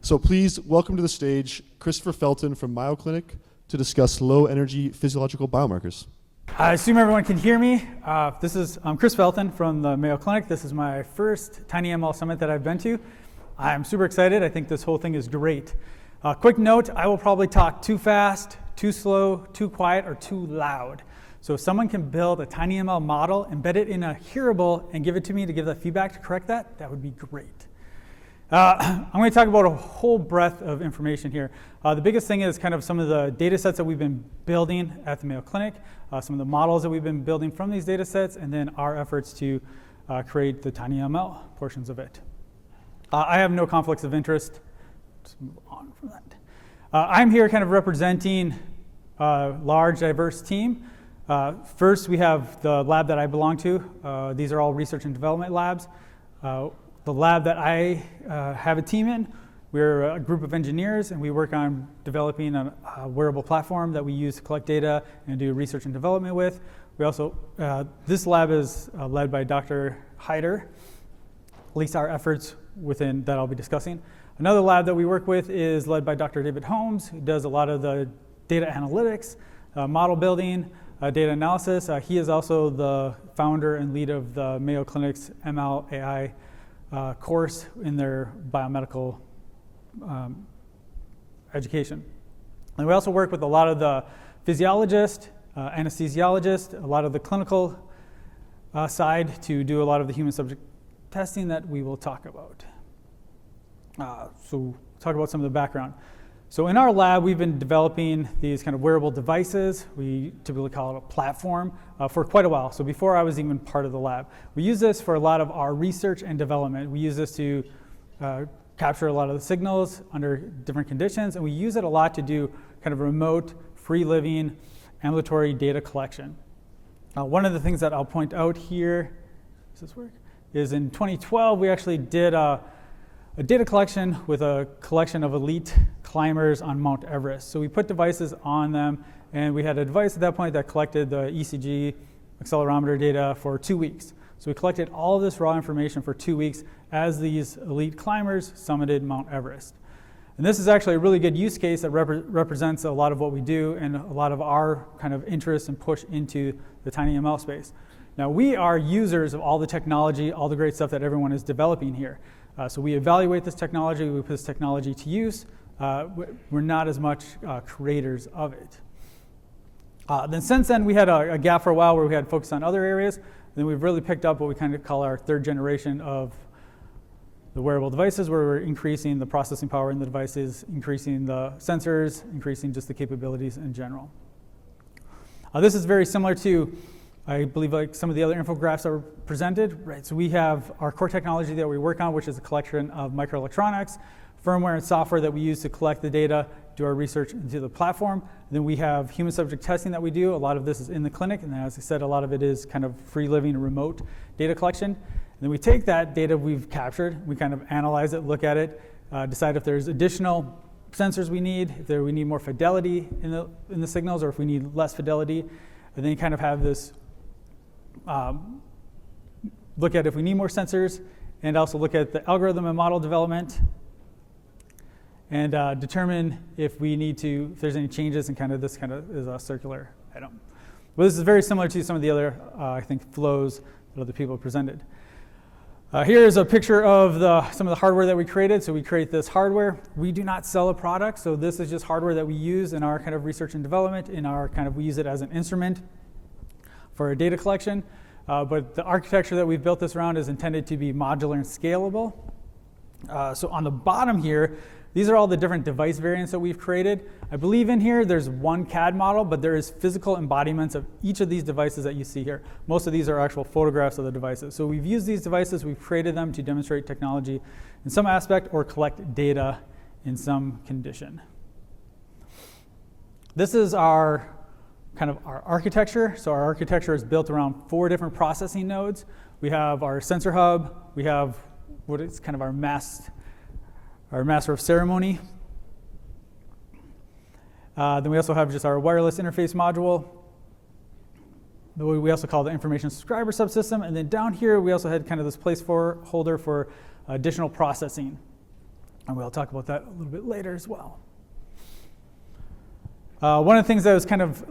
So please welcome to the stage Christopher FELTON from Mayo Clinic to discuss low-energy physiological biomarkers. I assume everyone can hear me. I'm Chris FELTON from the Mayo Clinic. This is my first tinyML summit that I've been to. I'm super excited. I think this whole thing is great. Quick note, I will probably talk too fast, too slow, too quiet, or too loud. So if someone can build a tinyML model, embed it in a hearable, and give it to me to give that feedback to correct that, that would be great. I'm going to talk about a whole breadth of information here. The biggest thing is kind of some of the data sets that we've been building at the Mayo Clinic, some of the models that we've been building from these data sets, and then our efforts to create the tinyML portions of it. I have no conflicts of interest. Let's move on from that. I'm here kind of representing a large, diverse team. First, we have the lab that I belong to. These are all research and development labs. The lab that I have a team in, we're a group of engineers, and we work on developing a wearable platform that we use to collect data and do research and development with. We also, this lab is led by Dr. Hyder, at least our efforts within that I'll be discussing. Another lab that we work with is led by Dr. David Holmes, who does a lot of the data analytics, model building, data analysis. He is also the founder and lead of the Mayo Clinic's ML AI course in their biomedical education. And we also work with a lot of the physiologists, anesthesiologists, a lot of the clinical side to do a lot of the human subject testing that we will talk about. So talk about some of the background. So in our lab, we've been developing these kind of wearable devices. We typically call it a platform for quite a while. So before I was even part of the lab, we use this for a lot of our research and development. We use this to capture a lot of the signals under different conditions, and we use it a lot to do kind of remote, free living, ambulatory data collection. One of the things that I'll point out here, does this work? Is in 2012, we actually did a data collection with a collection of elite climbers on Mount Everest. So we put devices on them, and we had a device at that point that collected the ECG accelerometer data for 2 weeks. So we collected all of this raw information for 2 weeks as these elite climbers summited Mount Everest. And this is actually a really good use case that represents a lot of what we do and a lot of our kind of interest and push into the tinyML space. Now, we are users of all the technology, all the great stuff that everyone is developing here. So we evaluate this technology, we put this technology to use. We're not as much creators of it. Then since then, we had a gap for a while where we had focused on other areas. And then we've really picked up what we kind of call our third generation of the wearable devices, where we're increasing the processing power in the devices, increasing the sensors, increasing just the capabilities in general. This is very similar to, I believe, like some of the other infographics that were presented, right? So we have our core technology that we work on, which is a collection of microelectronics, firmware and software that we use to collect the data, do our research into the platform. And then we have human subject testing that we do. A lot of this is in the clinic, and as I said, a lot of it is kind of free living remote data collection. And then we take that data we've captured, we kind of analyze it, look at it, decide if there's additional sensors we need, if we need more fidelity in the signals, or if we need less fidelity. And then you kind of have this look at if we need more sensors, and also look at the algorithm and model development, and determine if there's any changes, and kind of this kind of is a circular item. Well, this is very similar to some of the other, I think, flows that other people presented. Here is a picture of some of the hardware that we created. So we create this hardware. We do not sell a product, so this is just hardware that we use in our kind of research and development. We use it as an instrument for our data collection. But the architecture that we've built this around is intended to be modular and scalable. So on the bottom here, these are all the different device variants that we've created. I believe in here there's one CAD model, but there is physical embodiments of each of these devices that you see here. Most of these are actual photographs of the devices. So we've used these devices, we've created them to demonstrate technology in some aspect or collect data in some condition. This is our architecture. So our architecture is built around 4 different processing nodes. We have our sensor hub, we have what is kind of our master of ceremony. Then we also have just our wireless interface module. We also call the information subscriber subsystem. And then down here, we also had kind of this placeholder for additional processing. And we'll talk about that a little bit later as well. One of the things that was kind of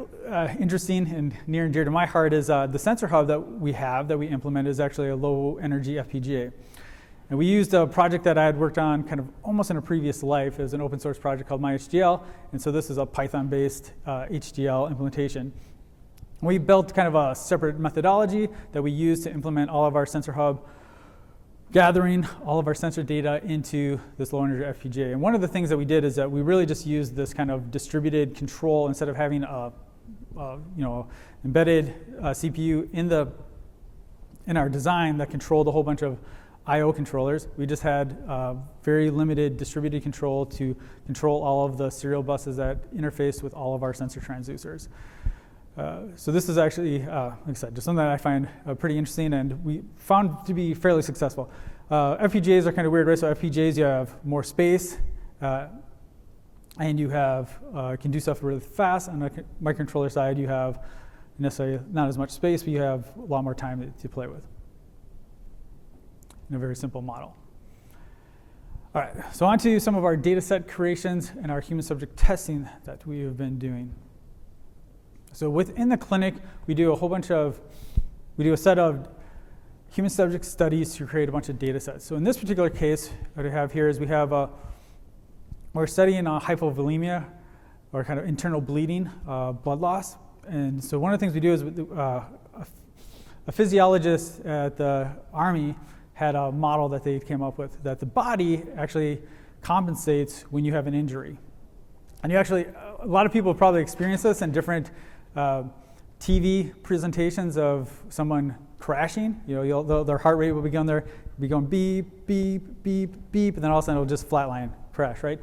interesting and near and dear to my heart is the sensor hub that we implemented is actually a low energy FPGA. And we used a project that I had worked on kind of almost in a previous life. It was an open source project called MyHDL. And so this is a Python-based HDL implementation. We built kind of a separate methodology that we use to implement all of our sensor hub, gathering all of our sensor data into this low energy FPGA. And one of the things that we did is that we really just used this kind of distributed control instead of having a embedded CPU in our design that controlled a whole bunch of I/O controllers. We just had very limited distributed control to control all of the serial buses that interface with all of our sensor transducers. So this is actually, like I said, just something that I find pretty interesting and we found to be fairly successful. FPGAs are kind of weird, right? So FPGAs, you have more space and you have can do stuff really fast. On the microcontroller side, you have necessarily not as much space, but you have a lot more time to play with in a very simple model. All right, so on to some of our data set creations and our human subject testing that we have been doing. So within the clinic, we do a set of human subject studies to create a bunch of data sets. So in this particular case, what I have here is we're studying hypovolemia, or kind of internal bleeding, blood loss. And so one of the things we do is a physiologist at the Army had a model that they came up with that the body actually compensates when you have an injury. And a lot of people have probably experienced this in different TV presentations of someone crashing. Their heart rate will be going beep, beep, beep, beep, and then all of a sudden it'll just flatline crash, right?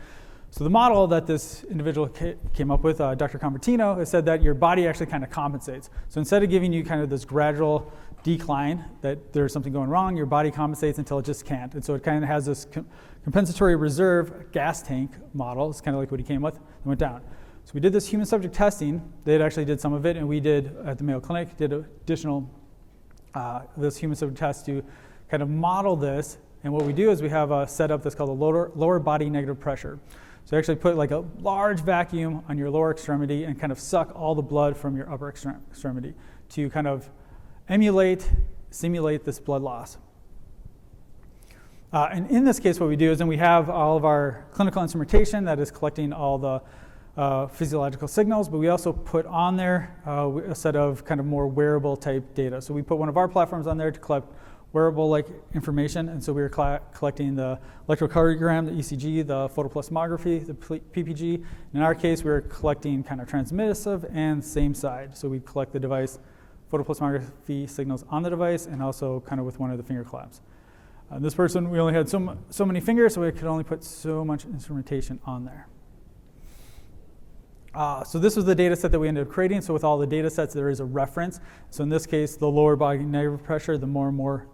So the model that this individual came up with, Dr. Convertino, has said that your body actually kind of compensates. So instead of giving you kind of this gradual decline, that there's something going wrong, your body compensates until it just can't. And so it kind of has this compensatory reserve gas tank model. It's kind of like what he came with, and went down. So we did this human subject testing. They actually did some of it, and we did at the Mayo Clinic, did additional this human subject test to kind of model this. And what we do is we have a setup that's called a lower body negative pressure. So you actually put like a large vacuum on your lower extremity and kind of suck all the blood from your upper extremity to kind of simulate this blood loss. And in this case, what we do is then we have all of our clinical instrumentation that is collecting all the physiological signals, but we also put on there a set of kind of more wearable type data. So we put one of our platforms on there to collect wearable-like information, and so we were collecting the electrocardiogram, the ECG, the photoplasmography, the PPG. In our case, we were collecting kind of transmissive and same side. So we'd collect the device photoplasmography signals on the device and also kind of with one of the finger claps. This person, we only had so many fingers, so we could only put so much instrumentation on there. So this was the data set that we ended up creating. So with all the data sets, there is a reference. So in this case, the lower body negative pressure, the more and more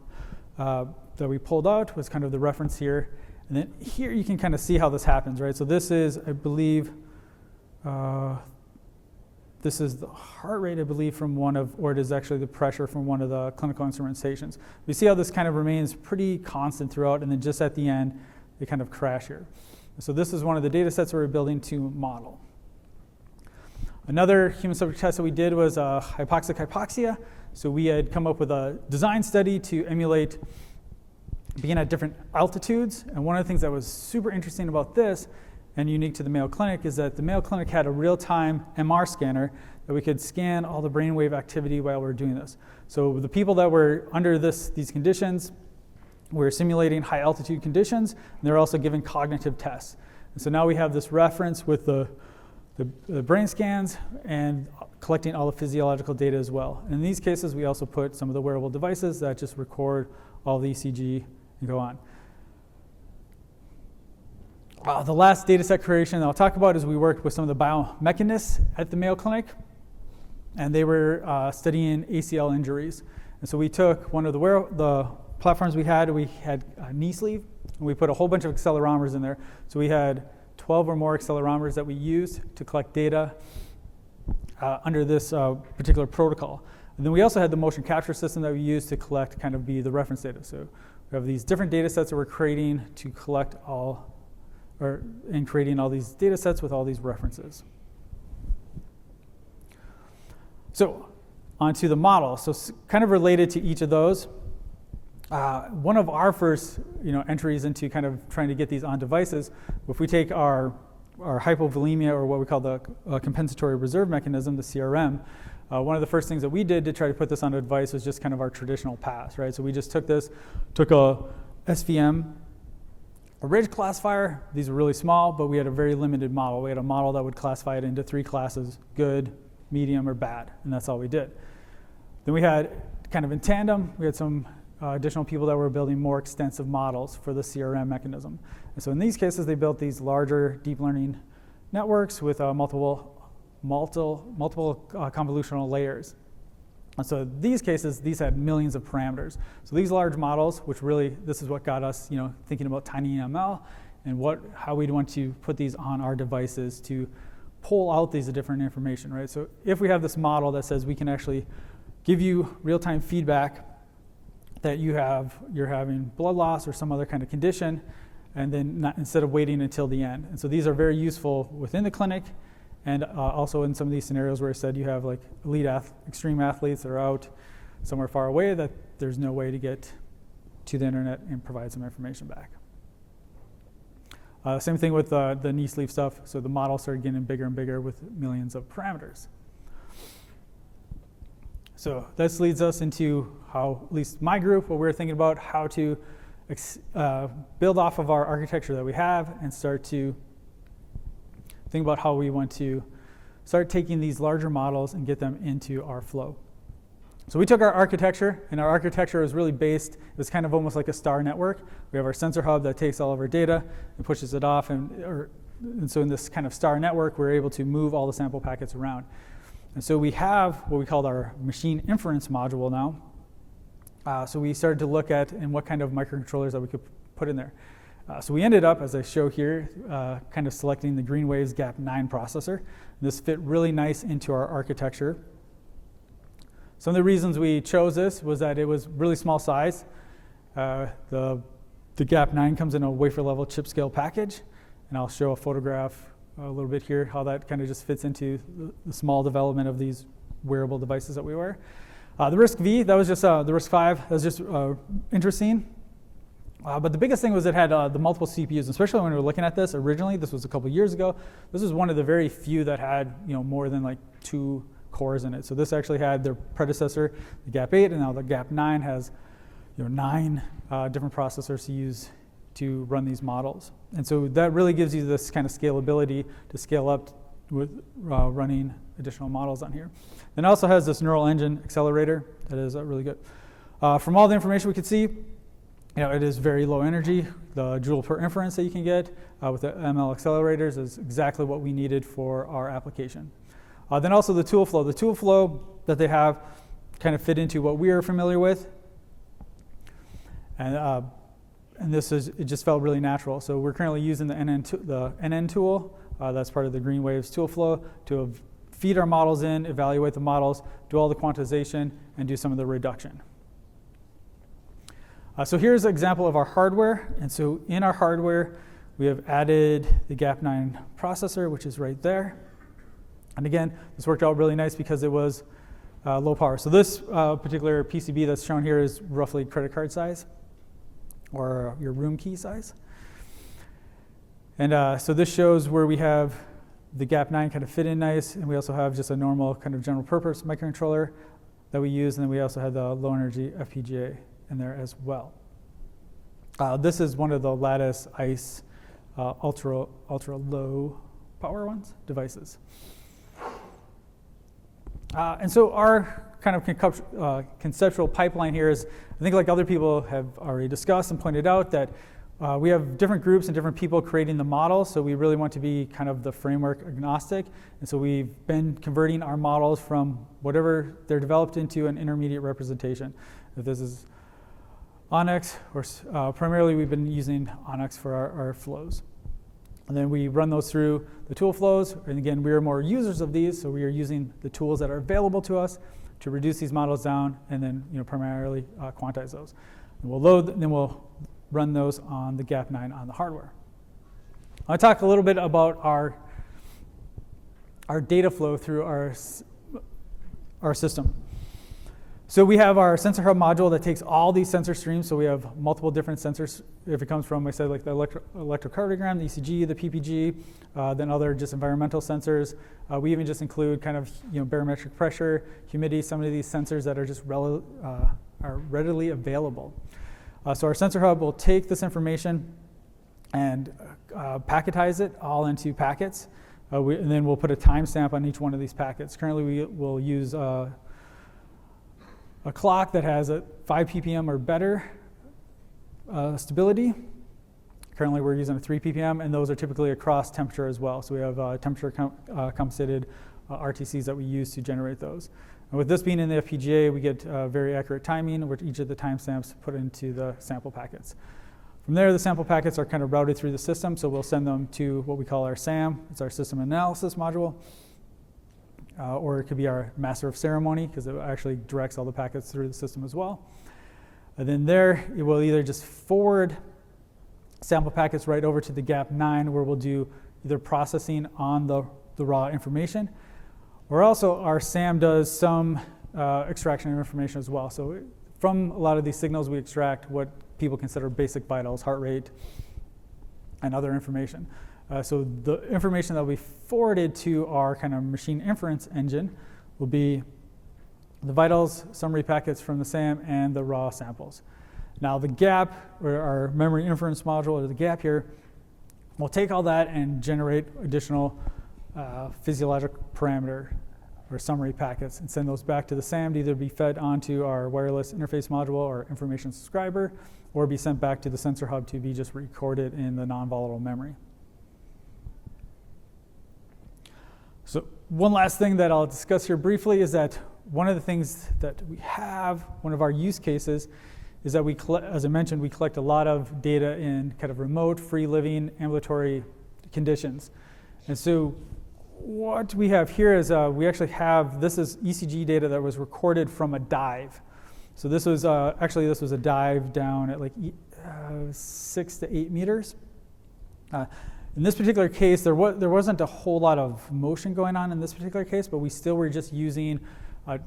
that we pulled out was kind of the reference here. And then here you can kind of see how this happens, right? So this is, I believe, this is the heart rate, I believe, from or it is actually the pressure from one of the clinical instrument stations. We see how this kind of remains pretty constant throughout, and then just at the end, they kind of crash here. So this is one of the data sets we were building to model. Another human subject test that we did was hypoxic hypoxia. So we had come up with a design study to emulate being at different altitudes. And one of the things that was super interesting about this and unique to the Mayo Clinic is that the Mayo Clinic had a real-time MR scanner that we could scan all the brainwave activity while we were doing this. So the people that were under these conditions were simulating high altitude conditions, and they were also given cognitive tests. And so now we have this reference with the brain scans and collecting all the physiological data as well. And in these cases, we also put some of the wearable devices that just record all the ECG and go on. The last data set creation that I'll talk about is we worked with some of the biomechanists at the Mayo Clinic, and they were studying ACL injuries. And so we took one of the platforms we had a knee sleeve, and we put a whole bunch of accelerometers in there. So we had 12 or more accelerometers that we used to collect data under this particular protocol. And then we also had the motion capture system that we used to collect kind of be the reference data. So we have these different data sets that we're creating to collect all in creating all these data sets with all these references. So onto the model. So kind of related to each of those, one of our first entries into kind of trying to get these on devices, if we take our hypovolemia, or what we call the compensatory reserve mechanism, the CRM, one of the first things that we did to try to put this on a device was just kind of our traditional pass, right? So we just took a SVM, a ridge classifier. These are really small, but we had a very limited model. We had a model that would classify it into 3 classes: good, medium, or bad, and that's all we did. Then we had, kind of in tandem, we had some additional people that were building more extensive models for the CRM mechanism. And so in these cases, they built these larger deep learning networks with multiple convolutional layers. And so in these cases, these had millions of parameters. So these large models, which really, this is what got us thinking about tinyML and how we'd want to put these on our devices to pull out these different information, right? So if we have this model that says we can actually give you real-time feedback that you're having blood loss or some other kind of condition, and then instead of waiting until the end. And so these are very useful within the clinic, and also in some of these scenarios where I said you have like extreme athletes that are out somewhere far away that there's no way to get to the internet and provide some information back. Same thing with the knee sleeve stuff. So the model started getting bigger and bigger with millions of parameters. So this leads us into how, at least my group, what we're thinking about how to build off of our architecture that we have and start to think about how we want to start taking these larger models and get them into our flow. So we took our architecture, and our architecture was really based, it was kind of almost like a star network. We have our sensor hub that takes all of our data and pushes it off, and so in this kind of star network, we're able to move all the sample packets around. And so we have what we called our machine inference module now. So we started to look at what kind of microcontrollers that we could put in there. So we ended up, as I show here, kind of selecting the Greenwaves GAP9 processor. This fit really nice into our architecture. Some of the reasons we chose this was that it was really small size. The GAP9 comes in a wafer level chip scale package, and I'll show a photograph a little bit here, how that kind of just fits into the small development of these wearable devices that we wear. The RISCV, that was just the RISC-V, that was just interesting. But the biggest thing was it had the multiple CPUs, especially when we were looking at this originally. This was a couple years ago. This was one of the very few that had more than like 2 cores in it. So this actually had their predecessor, the GAP8, and now the GAP9 has 9 different processors to use to run these models. And so that really gives you this kind of scalability to scale up with running additional models on here. Then it also has this neural engine accelerator that is really good. From all the information we could see, it is very low energy. The joule per inference that you can get with the ML accelerators is exactly what we needed for our application. Then also the toolflow. The toolflow that they have kind of fit into what we are familiar with. And it just felt really natural. So we're currently using the NN tool. That's part of the Greenwaves toolflow to feed our models in, evaluate the models, do all the quantization, and do some of the reduction. So here's an example of our hardware. And so in our hardware, we have added the GAP9 processor, which is right there. And again, this worked out really nice because it was low power. So this particular PCB that's shown here is roughly credit card size, or your room key size. And so this shows where we have the GAP9 kind of fit in nice, and we also have just a normal kind of general purpose microcontroller that we use, and then we also have the low energy FPGA in there as well. This is one of the Lattice ICE ultra low power devices. And so our kind of conceptual pipeline here is, I think like other people have already discussed and pointed out, that we have different groups and different people creating the models, so we really want to be kind of the framework agnostic. And so we've been converting our models from whatever they're developed into an intermediate representation. If this is Onyx, or primarily we've been using Onyx for our flows. And then we run those through the tool flows. And again, we are more users of these, so we are using the tools that are available to us to reduce these models down, and then primarily quantize those. And we'll load, and then we'll run those on the GAP9 on the hardware. I'll talk a little bit about our data flow through our system. So we have our sensor hub module that takes all these sensor streams. So we have multiple different sensors. If it comes from, I said, like the electrocardiogram, the ECG, the PPG, then other just environmental sensors. We even just include kind of barometric pressure, humidity, some of these sensors that are just are readily available. So our sensor hub will take this information and packetize it all into packets. And then we'll put a timestamp on each one of these packets. Currently, we will use a clock that has a 5 ppm or better stability. Currently, we're using a 3 ppm, and those are typically across temperature as well. So we have temperature compensated RTCs that we use to generate those. And with this being in the FPGA, we get very accurate timing, which each of the timestamps put into the sample packets. From there, the sample packets are kind of routed through the system, so we'll send them to what we call our SAM. It's our system analysis module. Or it could be our master of ceremony, because it actually directs all the packets through the system as well. And then there, it will either just forward sample packets right over to the GAP9, where we'll do either processing on the raw information, or also our SAM does some extraction of information as well. So from a lot of these signals, we extract what people consider basic vitals, heart rate, and other information. So the information that will be forwarded to our kind of machine inference engine will be the vitals, summary packets from the SAM, and the raw samples. Now the GAP, or our memory inference module, or the GAP here, will take all that and generate additional physiologic parameter or summary packets and send those back to the SAM to either be fed onto our wireless interface module or information subscriber, or be sent back to the sensor hub to be just recorded in the non-volatile memory. So one last thing that I'll discuss here briefly is that one of the things that we have, one of our use cases, is that as I mentioned, we collect a lot of data in kind of remote, free living, ambulatory conditions. And so what we have here is we actually have, this is ECG data that was recorded from a dive. So this was actually this was a dive down at like 6 to 8 meters. In this particular case, there wasn't a whole lot of motion going on in this particular case, but we still were just using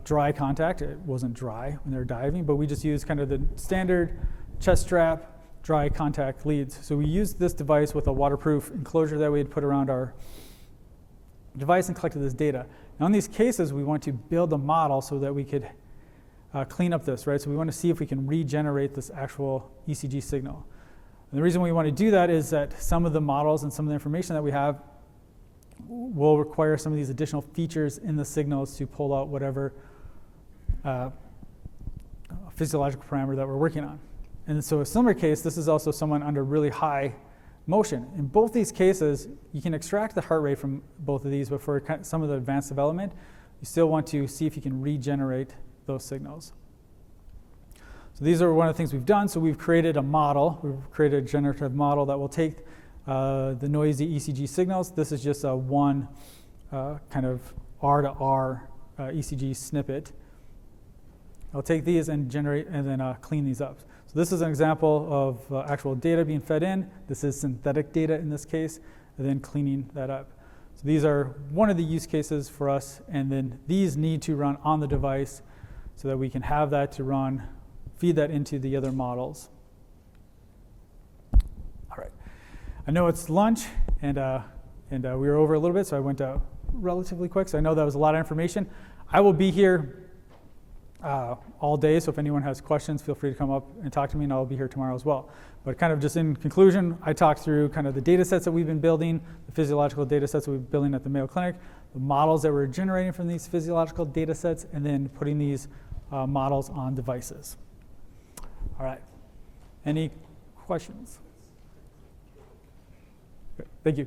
dry contact. It wasn't dry when they were diving, but we just used kind of the standard chest strap, dry contact leads. So we used this device with a waterproof enclosure that we had put around our device and collected this data. Now in these cases, we want to build a model so that we could clean up this, right? So we want to see if we can regenerate this actual ECG signal. And the reason we want to do that is that some of the models and some of the information that we have will require some of these additional features in the signals to pull out whatever physiological parameter that we're working on. And so a similar case, this is also someone under really high motion. In both these cases, you can extract the heart rate from both of these, but for some of the advanced development, you still want to see if you can regenerate those signals. So these are one of the things we've done. So we've created a model. We've created a generative model that will take the noisy ECG signals. This is just a one kind of R to R ECG snippet. I'll take these and generate and then clean these up. So this is an example of actual data being fed in. This is synthetic data in this case, and then cleaning that up. So these are one of the use cases for us, and then these need to run on the device so that we can have that to run, feed that into the other models. All right. I know it's lunch, and we were over a little bit, so I went relatively quick. So I know that was a lot of information. I will be here all day, so if anyone has questions, feel free to come up and talk to me, and I'll be here tomorrow as well. But kind of just in conclusion, I talked through kind of the data sets that we've been building, the physiological data sets that we've been building at the Mayo Clinic, the models that we're generating from these physiological data sets, and then putting these models on devices. All right. Any questions? Good. Thank you.